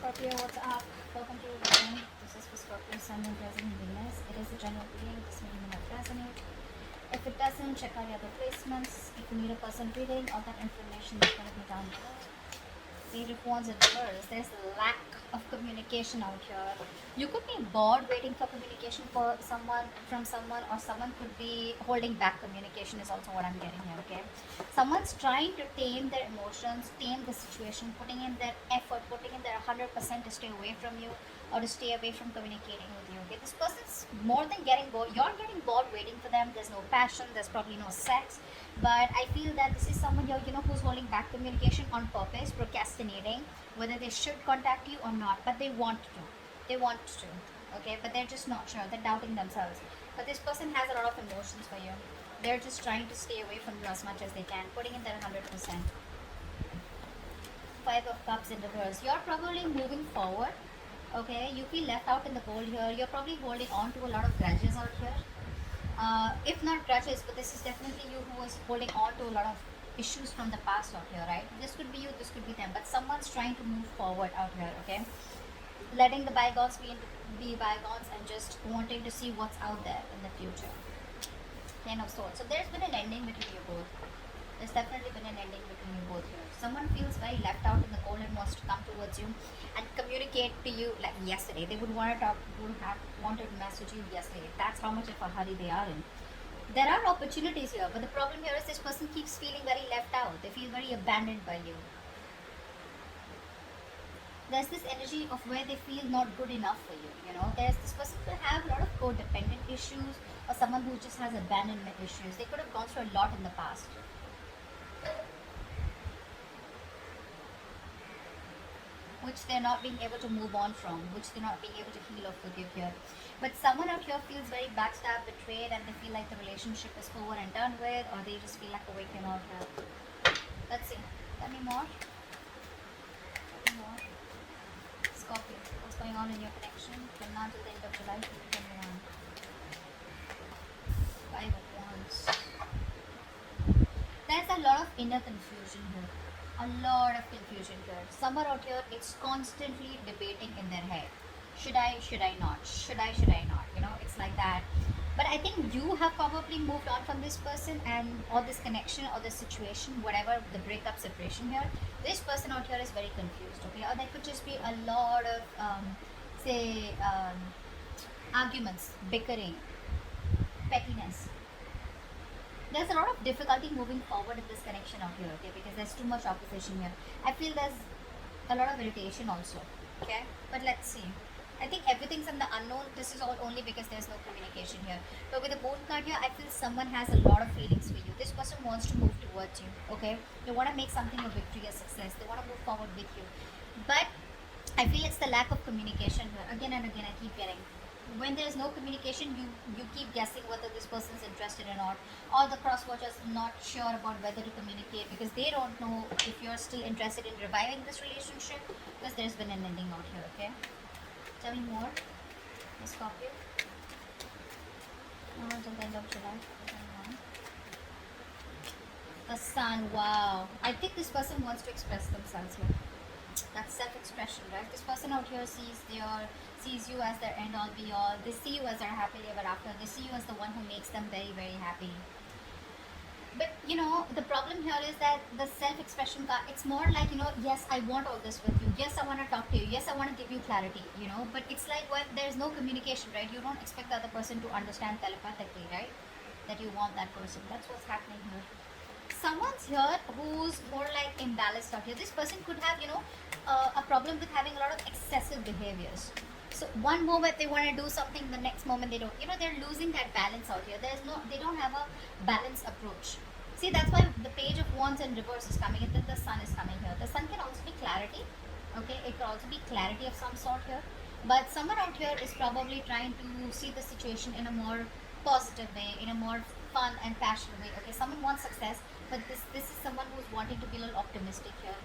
Scorpio, what's up? Welcome to your reading. This is for Scorpio, Sun, and Rising Venus. It is a general reading. This may not resonate. If it doesn't, check out your other placements. If you need a person reading, all that information is going to be down below. Page of Wands in reverse. There's a lack of communication out here. You could be bored waiting for communication for someone from someone, or someone could be holding back communication is also what I'm getting here, okay? Someone's trying to tame their emotions, tame the situation, putting in their effort, putting in their 100% to stay away from you or to stay away from communicating with you, okay? This person's more than getting bored. You're getting bored waiting for them. There's no passion. There's probably no sex. But I feel that this is someone here, who's holding back communication on purpose, procrastinating, whether they should contact you or not, but they want to. They want to, okay? But they're just not sure. They're doubting themselves. But this person has a lot of emotions for you. They're just trying to stay away from you as much as they can, putting in their 100%. Five of Cups in reverse. You're probably moving forward, okay? You feel left out in the cold here. You're probably holding on to a lot of grudges out here. If not grudges, but this is definitely you who was holding on to a lot of issues from the past out here, right? This could be you, this could be them, but someone's trying to move forward out here, okay? Letting the bygones be bygones and just wanting to see what's out there in the future. Ten of Swords. So there's been an ending between you both. There's definitely been an ending between you both here. Someone feels very left out in the cold and wants to come towards you and communicate to you like yesterday. They would want to talk, would have wanted to message you yesterday. That's how much of a hurry they are in. There are opportunities here, but the problem here is this person keeps feeling very left out. They feel very abandoned by you. There's this energy of where they feel not good enough for you, There's this person could have a lot of codependent issues, or someone who just has abandonment issues. They could have gone through a lot in the past. Which they're not being able to move on from, which they're not being able to heal or forgive here. But someone out here feels very backstabbed, betrayed, and they feel like the relationship is over and done with, or they just feel like a waking out here. Let's see. Tell me more. Tell me more. Scorpio, what's going on in your connection from now till the end of July 2021? Five of Wands. There's a lot of inner confusion here. A lot of confusion here. Someone out here is constantly debating in their head. Should I not? Should I not? It's like that. But I think you have probably moved on from this person or this connection or this situation, whatever the breakup, separation here. This person out here is very confused, okay? Or there could just be a lot of, arguments, bickering, pettiness. There's a lot of difficulty moving forward in this connection out here, okay? Because there's too much opposition here. I feel there's a lot of irritation also, okay? But let's see. I think everything's in the unknown. This is all only because there's no communication here. But with the Moon card here, I feel someone has a lot of feelings for you. This person wants to move towards you, okay? They want to make something a victory, a success. They want to move forward with you. But I feel it's the lack of communication here. Again and again, I keep getting. When there's no communication, you keep guessing whether this person's interested or not, or the cross-watchers not sure about whether to communicate because they don't know if you're still interested in reviving this relationship, because there's been an ending out here, okay? Tell me more, Miss Scorpio. Until the end of July. The Sun, wow. I think this person wants to express themselves here. That's self-expression, right? This person out here sees you as their end all be all. They see you as their happily ever after. They see you as the one who makes them very, very happy. But the problem here is that the self-expression card, it's more like, yes, I want all this with you. Yes, I want to talk to you. Yes, I want to give you clarity, But it's like when there's no communication, right? You don't expect the other person to understand telepathically, right? That you want that person. That's what's happening here. Someone's here who's more like imbalanced out here. This person could have, a problem with having a lot of excessive behaviors. So one moment they want to do something, the next moment they don't. They're losing that balance out here. They don't have a balanced approach. See, that's why the Page of Wands in reverse is coming, and then the Sun is coming here. The Sun can also be clarity, okay? It can also be clarity of some sort here. But someone out here is probably trying to see the situation in a more positive way, in a more fun and passionate way. Okay, someone wants success, but this is someone who's wanting to be a little optimistic here.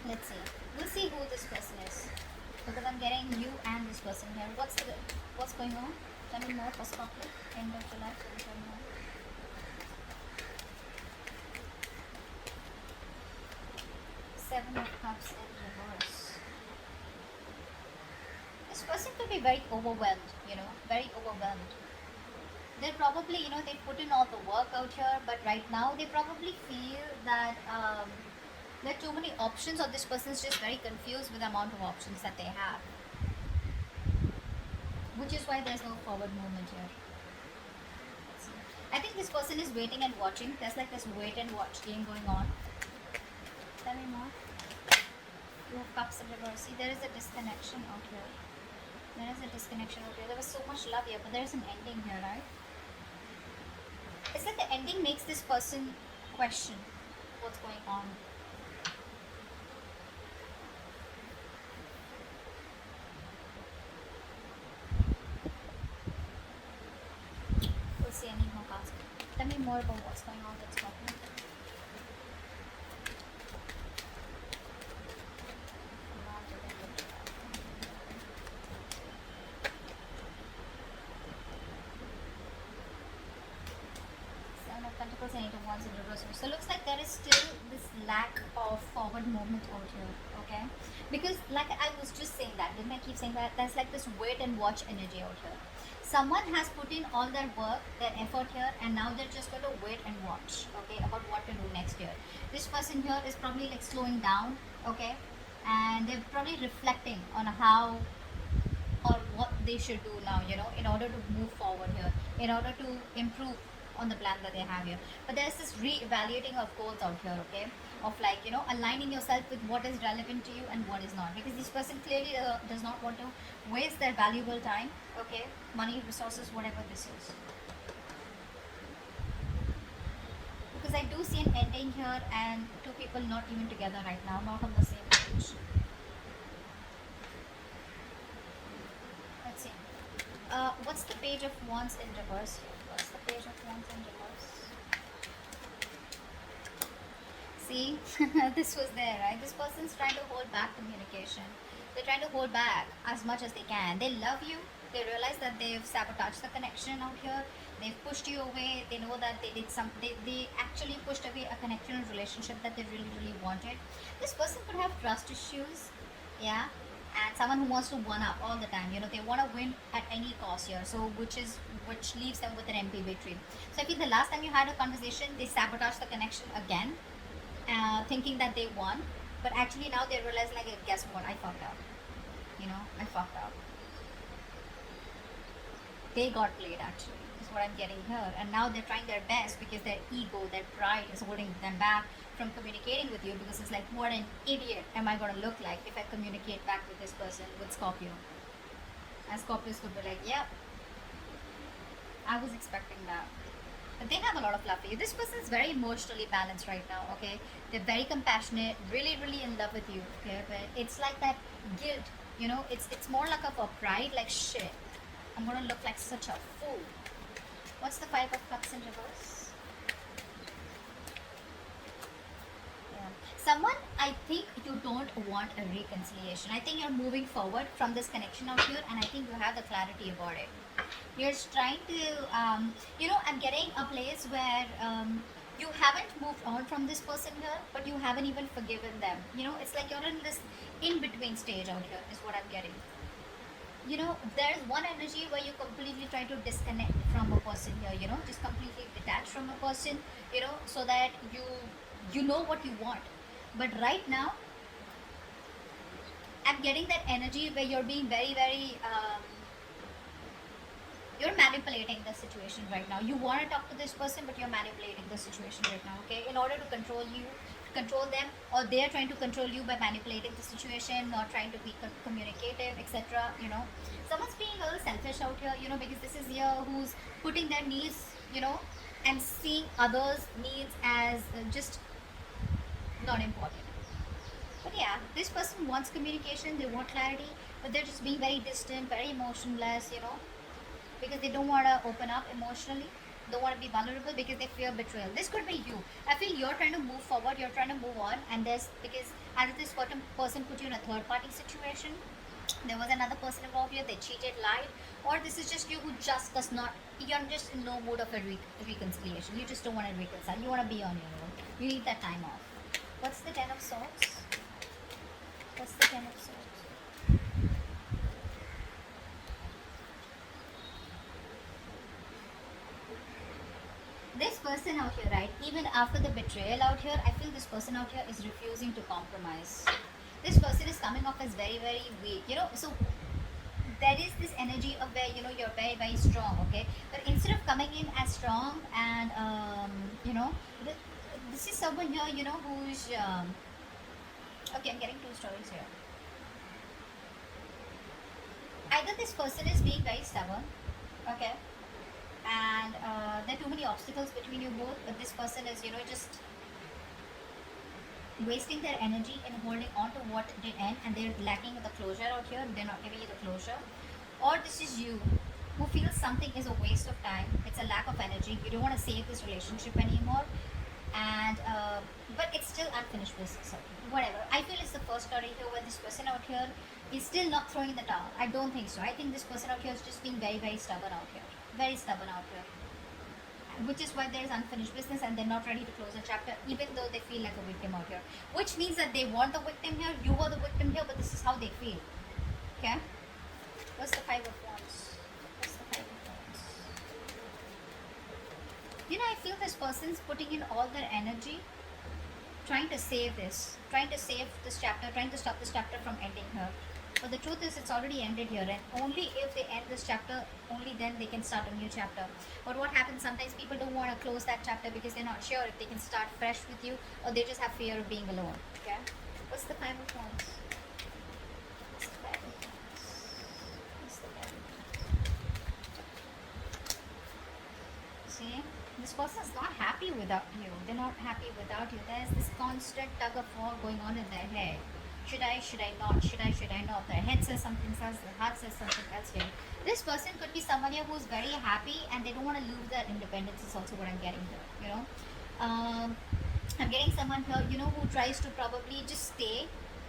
Let's see. We'll see who this person is, because I'm getting you and this person here. What's going on? Tell me more for Scorpio. End of July 2021. Seven of Cups in reverse. This person could be very overwhelmed, very overwhelmed. They're probably, they put in all the work out here, but right now they probably feel that there are too many options, or this person's just very confused with the amount of options that they have. Which is why there's no forward movement here. I think this person is waiting and watching. There's like this wait and watch game going on. Tell me more. Two of Cups in reverse. See, there is a disconnection out here. There is a disconnection out here. There was so much love here, but there is an ending here, right? It's like the ending makes this person question what's going on. We'll see any more cards. Tell me more about what's going on with Scorpio. Pentacles and Eight of Wands in reverse. So it looks like there is still this lack of forward movement out here, okay? Because like I was just saying that, didn't I keep saying that? There's like this wait and watch energy out here. Someone has put in all their work, their effort here, and now they're just going to wait and watch, okay, about what to do next year. This person here is probably like slowing down, okay? And they're probably reflecting on how or what they should do now, in order to move forward here, in order to improve on the plan that they have here. But there's this re-evaluating of goals out here, okay, of like, aligning yourself with what is relevant to you and what is not, because this person clearly does not want to waste their valuable time, okay, money, resources, whatever this is. Because I do see an ending here and two people not even together right now, not on the same page. Let's see. What's the Page of Wands in reverse here? What's the Page of Wands in reverse? See, this was there, right? This person's trying to hold back communication. They're trying to hold back as much as they can. They love you. They realize that they've sabotaged the connection out here. They've pushed you away. They know that they did they actually pushed away a connection and relationship that they really, really wanted. This person could have trust issues, yeah, and someone who wants to one up all the time. They want to win at any cost here. So which leaves them with an empty victory. So I feel the last time you had a conversation, they sabotaged the connection again, thinking that they won, but actually now they realize, like, guess what? I fucked up. I fucked up. They got played, actually, is what I'm getting here. And now they're trying their best because their ego, their pride is holding them back from communicating with you, because it's like, what an idiot am I going to look like if I communicate back with this person, with Scorpio. And Scorpios could be like, yeah, I was expecting that. But they have a lot of love for you. This person is very emotionally balanced right now, okay? They're very compassionate, really, really in love with you, okay? But it's like that guilt, it's more like a pride, like, shit, I'm going to look like such a fool. What's the Five of Cups in reverse? Yeah. Someone, I think you don't want a reconciliation. I think you're moving forward from this connection out here, and I think you have the clarity about it. You're trying to, I'm getting a place where you haven't moved on from this person here, but you haven't even forgiven them. It's like you're in this in-between stage out here, is what I'm getting. There's one energy where you completely try to disconnect from a person here, just completely detach from a person, so that you know what you want. But right now, I'm getting that energy where you're being very, very, you're manipulating the situation right now. You want to talk to this person, but you're manipulating the situation right now, okay? In order to control them, or they're trying to control you by manipulating the situation, not trying to be communicative, etc. Someone's being a little selfish out here, because this is here who's putting their needs, and seeing others' needs as just not important. But yeah, this person wants communication, they want clarity, but they're just being very distant, very emotionless, because they don't want to open up emotionally, don't want to be vulnerable, because they fear betrayal. This could be you. I feel you're trying to move forward, you're trying to move on, and because either this person put you in a third party situation, there was another person involved here, they cheated, lied, or this is just you who just does not, you're just in no mood of a reconciliation. You just don't want to reconcile, you want to be on your own, you need that time off. What's the Ten of Swords? What's the Ten of Swords? person out here, right? Even after the betrayal out here, I feel this person out here is refusing to compromise. This person is coming off as very, very weak, you know. So there is this energy of where, you know, you're very, very strong, okay? But instead of coming in as strong and, you know, this is someone here, you know, who's, okay, I'm getting two stories here. Either this person is being very stubborn, okay, and there are too many obstacles between you both, but this person is, you know, just wasting their energy and holding on to what did end, and they're lacking the closure out here. They're not giving you the closure. Or this is you who feels something is a waste of time, it's a lack of energy, you don't want to save this relationship anymore, and but it's still unfinished business. So whatever, I feel it's the first story here where this person out here is still not throwing the towel. I don't think so. I think this person out here is just being very, very stubborn out here, very stubborn out here, which is why there is unfinished business and they're not ready to close the chapter, even though they feel like a victim out here, which means that they want the victim here, you were the victim here, but this is how they feel. Okay, what's the Five of Wands? What's the Five of Wands? You know, I feel this person's putting in all their energy trying to save this, trying to save this chapter, trying to stop this chapter from ending here. But the truth is, it's already ended here, and only if they end this chapter, only then they can start a new chapter. But what happens, sometimes people don't want to close that chapter because they're not sure if they can start fresh with you, or they just have fear of being alone. Okay? What's the Five of Wands? What's the Five of Wands? What's the Five of Wands? See? This person is not happy without you. They're not happy without you. There's this constant tug of war going on in their head. Should I not? Should I not? Their head says something else, their heart says something else here. This person could be someone here who's very happy and they don't want to lose their independence, is also what I'm getting here, you know. I'm getting someone here, you know, who tries to probably just stay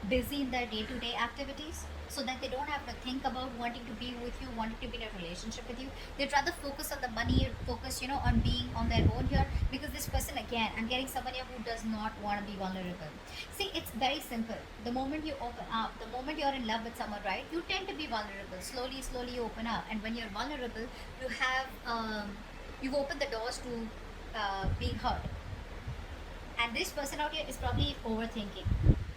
busy in their day-to-day activities so that they don't have to think about wanting to be with you, wanting to be in a relationship with you. They'd rather focus on the money, focus, you know, on being on their own here, because this person, again, I'm getting someone here who does not want to be vulnerable. See, it's very simple. The moment you open up, the moment you're in love with someone, right, you tend to be vulnerable. Slowly you open up, and when you're vulnerable, you have you've opened the doors to being hurt. And this person out here is probably overthinking,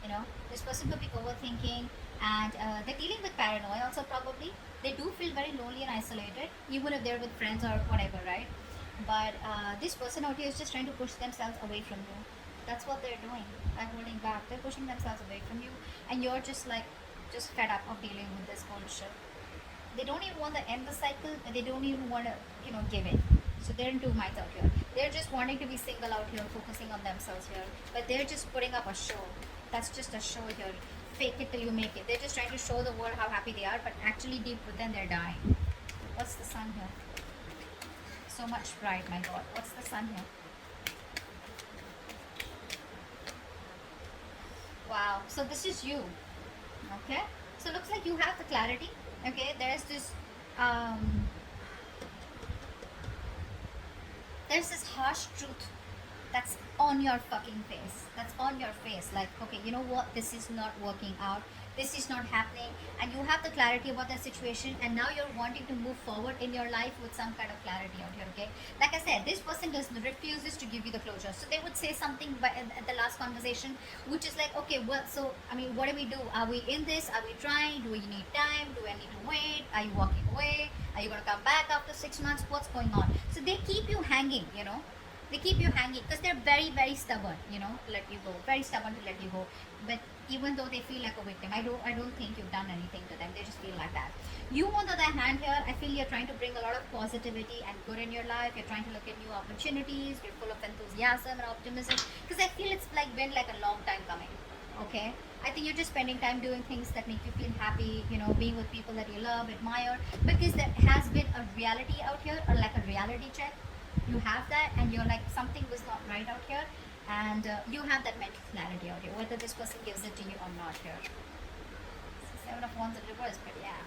you know. This person could be overthinking, and they're dealing with paranoia also probably. They do feel very lonely and isolated, even if they're with friends or whatever, right? But this person out here is just trying to push themselves away from you. That's what they're doing. They're holding back. They're pushing themselves away from you, and you're just like, just fed up of dealing with this bullshit. They don't even want to end the cycle, but they don't even want to, you know, give in. So they're in two minds out here. They're just wanting to be single out here, focusing on themselves here, but they're just putting up a show. That's just a show here. Fake it till you make it. They're just trying to show the world how happy they are, but actually deep within they're dying. What's the Sun here? So much pride, my God. What's the Sun here? Wow. So this is you. Okay. So it looks like you have the clarity. Okay. There's this harsh truth that's on your fucking face. That's on your face. Like, okay, you know what? This is not working out. This is not happening. And you have the clarity about the situation. And now you're wanting to move forward in your life with some kind of clarity out here, okay? Like I said, this person refuses to give you the closure. So they would say something at the last conversation, which is like, okay, well, so, I mean, what do we do? Are we in this? Are we trying? Do we need time? Do I need to wait? Are you walking away? Are you going to come back after 6 months? What's going on? So they keep you hanging, you know? They keep you hanging because they're very, very stubborn, you know, to let you go. Very stubborn to let you go. But even though they feel like a victim, I don't think you've done anything to them. They just feel like that. You, on the other hand, here, I feel you're trying to bring a lot of positivity and good in your life. You're trying to look at new opportunities. You're full of enthusiasm and optimism. Because I feel it's like been like a long time coming. Okay? I think you're just spending time doing things that make you feel happy, you know, being with people that you love, admire. Because there has been a reality out here, or like a reality check. You have that, and you're like, something was not right out here, and you have that mental clarity out here, whether this person gives it to you or not here. Seven of Wands in reverse, but yeah,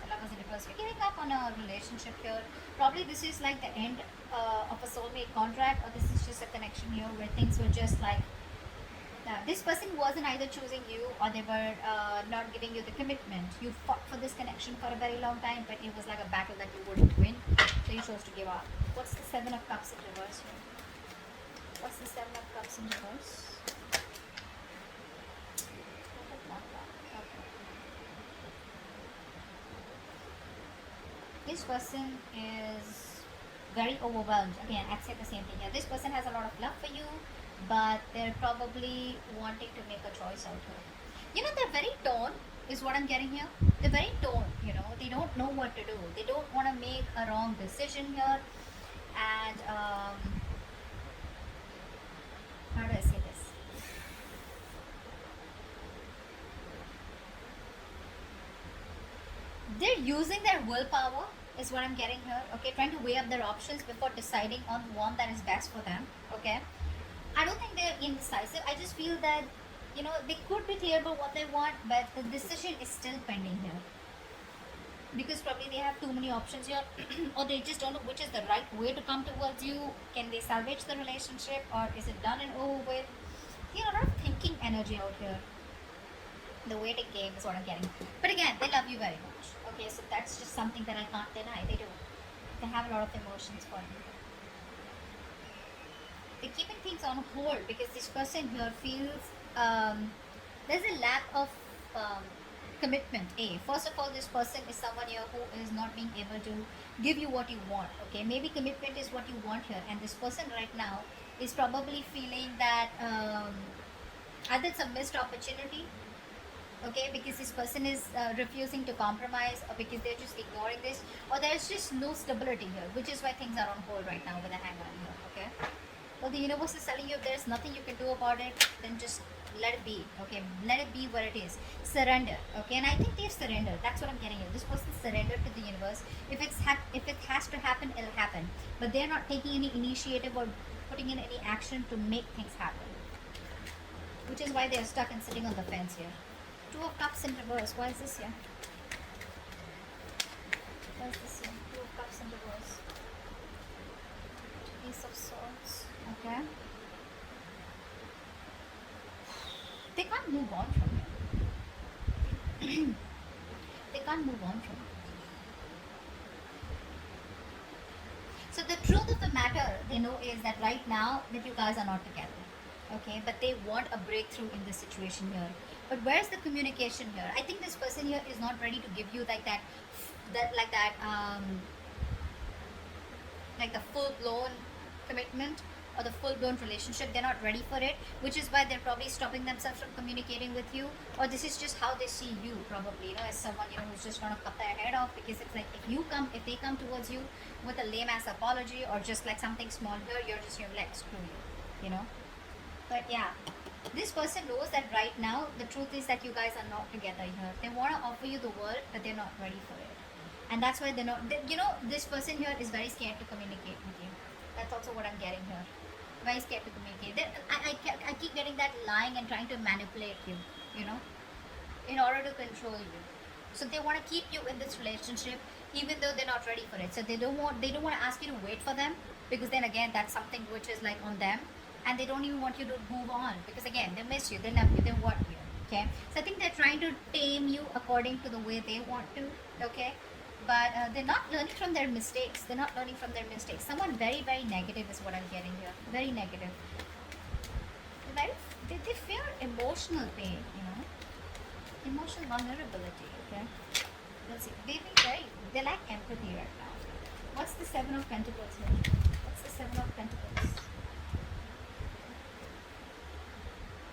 the Lovers in reverse. You're giving up on a relationship here. Probably this is like the end of a soulmate contract, or this is just a connection here where things were just like, this person wasn't either choosing you, or they were not giving you the commitment. You fought for this connection for a very long time, but it was like a battle that you wouldn't win. So you chose to give up. What's the Seven of Cups in reverse here? What's the Seven of Cups in reverse? This person is very overwhelmed. Again, I'd say the same thing here. This person has a lot of love for you, but they're probably wanting to make a choice out here. You know, they're very torn, is what I'm getting here. They're very torn, you know. They don't know what to do. They don't want to make a wrong decision here. And, how do I say this? They're using their willpower, is what I'm getting here. Okay, trying to weigh up their options before deciding on one that is best for them. Okay, I don't think they're indecisive. I just feel that, you know, they could be clear about what they want, but the decision is still pending here. Because probably they have too many options here, or they just don't know which is the right way to come towards you. Can they salvage the relationship, or is it done and over with? You know, a lot of thinking energy out here. The waiting game is what I'm getting. But again, they love you very much. Okay, so that's just something that I can't deny. They do. They have a lot of emotions for you. They're keeping things on hold because this person here feels there's a lack of commitment. First of all, this person is someone here who is not being able to give you what you want. Okay, maybe commitment is what you want here, and this person right now is probably feeling that either it's a missed opportunity. Okay, because this person is refusing to compromise, or because they're just ignoring this, or there's just no stability here, which is why things are on hold right now with a hangman here. Okay, well, the universe is telling you if there's nothing you can do about it, then just let it be. Okay, let it be what it is. Surrender. Okay, and I think they've surrendered. That's what I'm getting here. This person surrendered to the universe. If it has to happen, it'll happen, but they're not taking any initiative or putting in any action to make things happen, which is why they're stuck and sitting on the fence here. Two of Cups in reverse. Why is this here? Why is this here? Two of Cups in reverse. Ace of Swords. Okay. They can't move on from it. They can't move on from it. So the truth of the matter, they know, is that right now that you guys are not together. Okay, but they want a breakthrough in this situation here. But where's the communication here? I think this person here is not ready to give you like the full-blown commitment or the full-blown relationship. They're not ready for it, which is why they're probably stopping themselves from communicating with you. Or this is just how they see you, probably, you know, as someone, you know, who's just gonna cut their head off, because it's like if they come towards you with a lame-ass apology or just like something small here, you're just like, screw you, you know. But yeah, this person knows that right now the truth is that you guys are not together here. They want to offer you the world, but they're not ready for it, and that's why they're not. You know, this person here is very scared to communicate with you. That's also what I'm getting here. Very scared to communicate. I keep getting that lying and trying to manipulate you. You know, in order to control you. So they want to keep you in this relationship, even though they're not ready for it. So they don't want to ask you to wait for them, because then again, that's something which is like on them. And they don't even want you to move on, because again, they miss you, they love you, they want you. Okay, so I think they're trying to tame you according to the way they want to. Okay, but they're not learning from their mistakes. Someone very, very negative is what I'm getting here. Very negative. They fear emotional pain, you know, emotional vulnerability. Okay, let's see. They lack empathy right now. What's the Seven of Pentacles here? What's the Seven of Pentacles?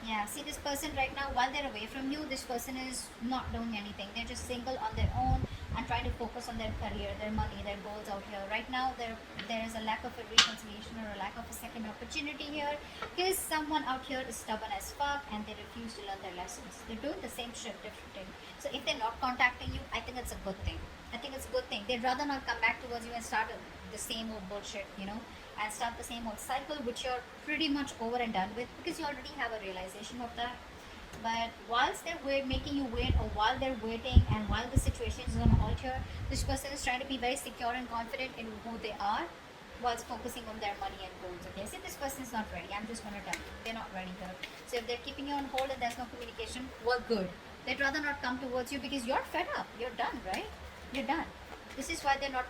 Yeah, see, this person right now, while they're away from you, this person is not doing anything. They're just single on their own and trying to focus on their career, their money, their goals out here. Right now, there is a lack of a reconciliation or a lack of a second opportunity here, because someone out here is stubborn as fuck and they refuse to learn their lessons. They're doing the same shit, different thing. So if they're not contacting you, I think it's a good thing. They'd rather not come back towards you and start the same old bullshit, you know, and start the same old cycle, which you're pretty much over and done with, because you already have a realization of that. But whilst they're making you wait, or while they're waiting, and while the situation is on hold here, this person is trying to be very secure and confident in who they are, whilst focusing on their money and goals. Okay, see, this person is not ready. I'm just going to tell you, they're not ready here. So if they're keeping you on hold and there's no communication, well, good. They'd rather not come towards you because you're fed up. You're done, right? You're done. This is why they're not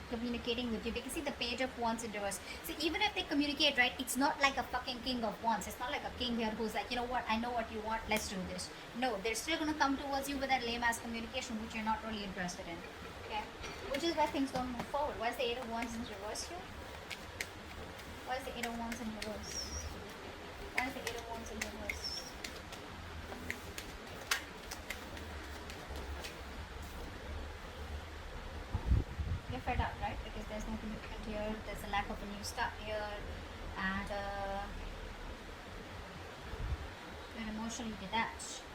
communicating with you, because see the Page of Wands in reverse. So even if they communicate, right, it's not like a fucking King of Wands. It's not like a king here who's like, you know what, I know what you want, let's do this. No, they're still gonna come towards you with that lame ass communication which you're not really interested in. Okay, which is why things don't move forward. Why is the Eight of Wands in reverse here? Why is the Eight of Wands in reverse? Why is the Eight of Wands in reverse? You're fed up, right? Because there's no commitment here, there's a lack of a new start here, and you're emotionally detached.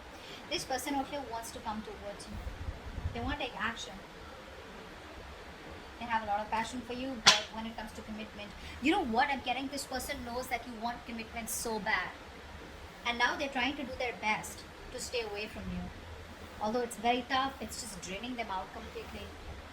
This person out here wants to come towards you. They want to take action. They have a lot of passion for you, but when it comes to commitment, you know what I'm getting? This person knows that you want commitment so bad. And now they're trying to do their best to stay away from you. Although it's very tough, it's just draining them out completely.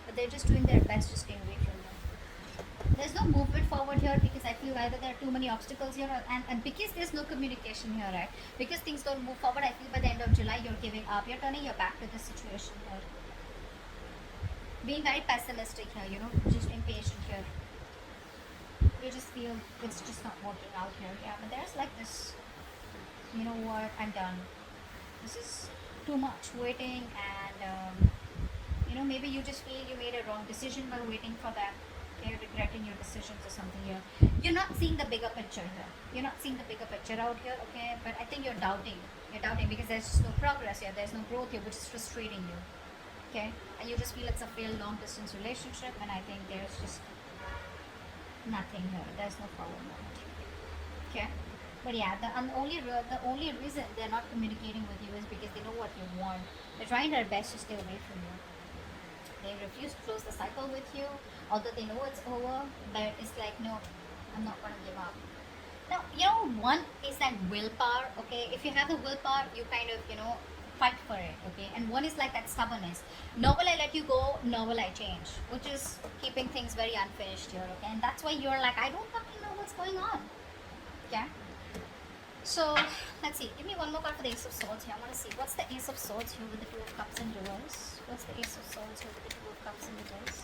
But they're just doing their best to stay away from you. There's no movement forward here because I feel either there are too many obstacles here, and because there's no communication here, right? Because things don't move forward, I feel by the end of July you're giving up. You're turning your back to this situation here. Being very pessimistic here, you know, just impatient here. You just feel it's just not working out here. Yeah, but there's like this, you know what, I'm done. This is too much waiting, and you know, maybe you just feel you made a wrong decision by waiting for that. You're regretting your decisions or something here. You're not seeing the bigger picture here. You're not seeing the bigger picture out here, okay? But I think you're doubting. You're doubting because there's just no progress here. There's no growth here, which is frustrating you. Okay? And you just feel it's a failed long distance relationship, and I think there's just nothing here. There's no forward movement. Okay? But yeah, the only reason they're not communicating with you is because they know what you want. They're trying their best to stay away from you. They refuse to close the cycle with you, although they know it's over, but it's like, no, I'm not going to give up. Now, you know, one is that willpower, okay? If you have the willpower, you kind of, you know, fight for it, okay? And one is like that stubbornness. Nor will I let you go, nor will I change, which is keeping things very unfinished here, okay? And that's why you're like, I don't fucking know what's going on, okay? So, let's see. Give me one more card for the Ace of Swords here. I want to see. What's the Ace of Swords here with the Two of Cups in reverse? What's the Ace of Swords here with the Two of Cups in reverse?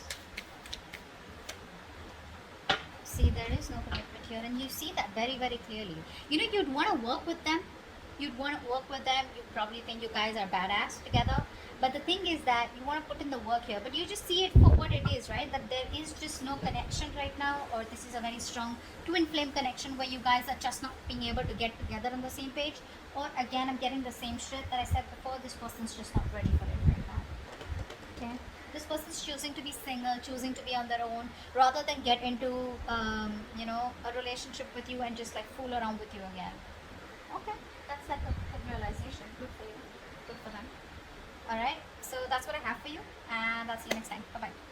See, there is no commitment here. And you see that very, very clearly. You know, you'd want to work with them. You'd want to work with them. You probably think you guys are badass together. But the thing is that you want to put in the work here. But you just see it for what it is, right? That there is just no connection right now. Or this is a very strong twin flame connection where you guys are just not being able to get together on the same page. Or again, I'm getting the same shit that I said before. This person's just not ready for it right now. Okay? This person's choosing to be single, choosing to be on their own, rather than get into, you know, a relationship with you and just like fool around with you again. Okay, that's like a good realization. Good for you. Good for them. Alright, so that's what I have for you, and I'll see you next time. Bye bye.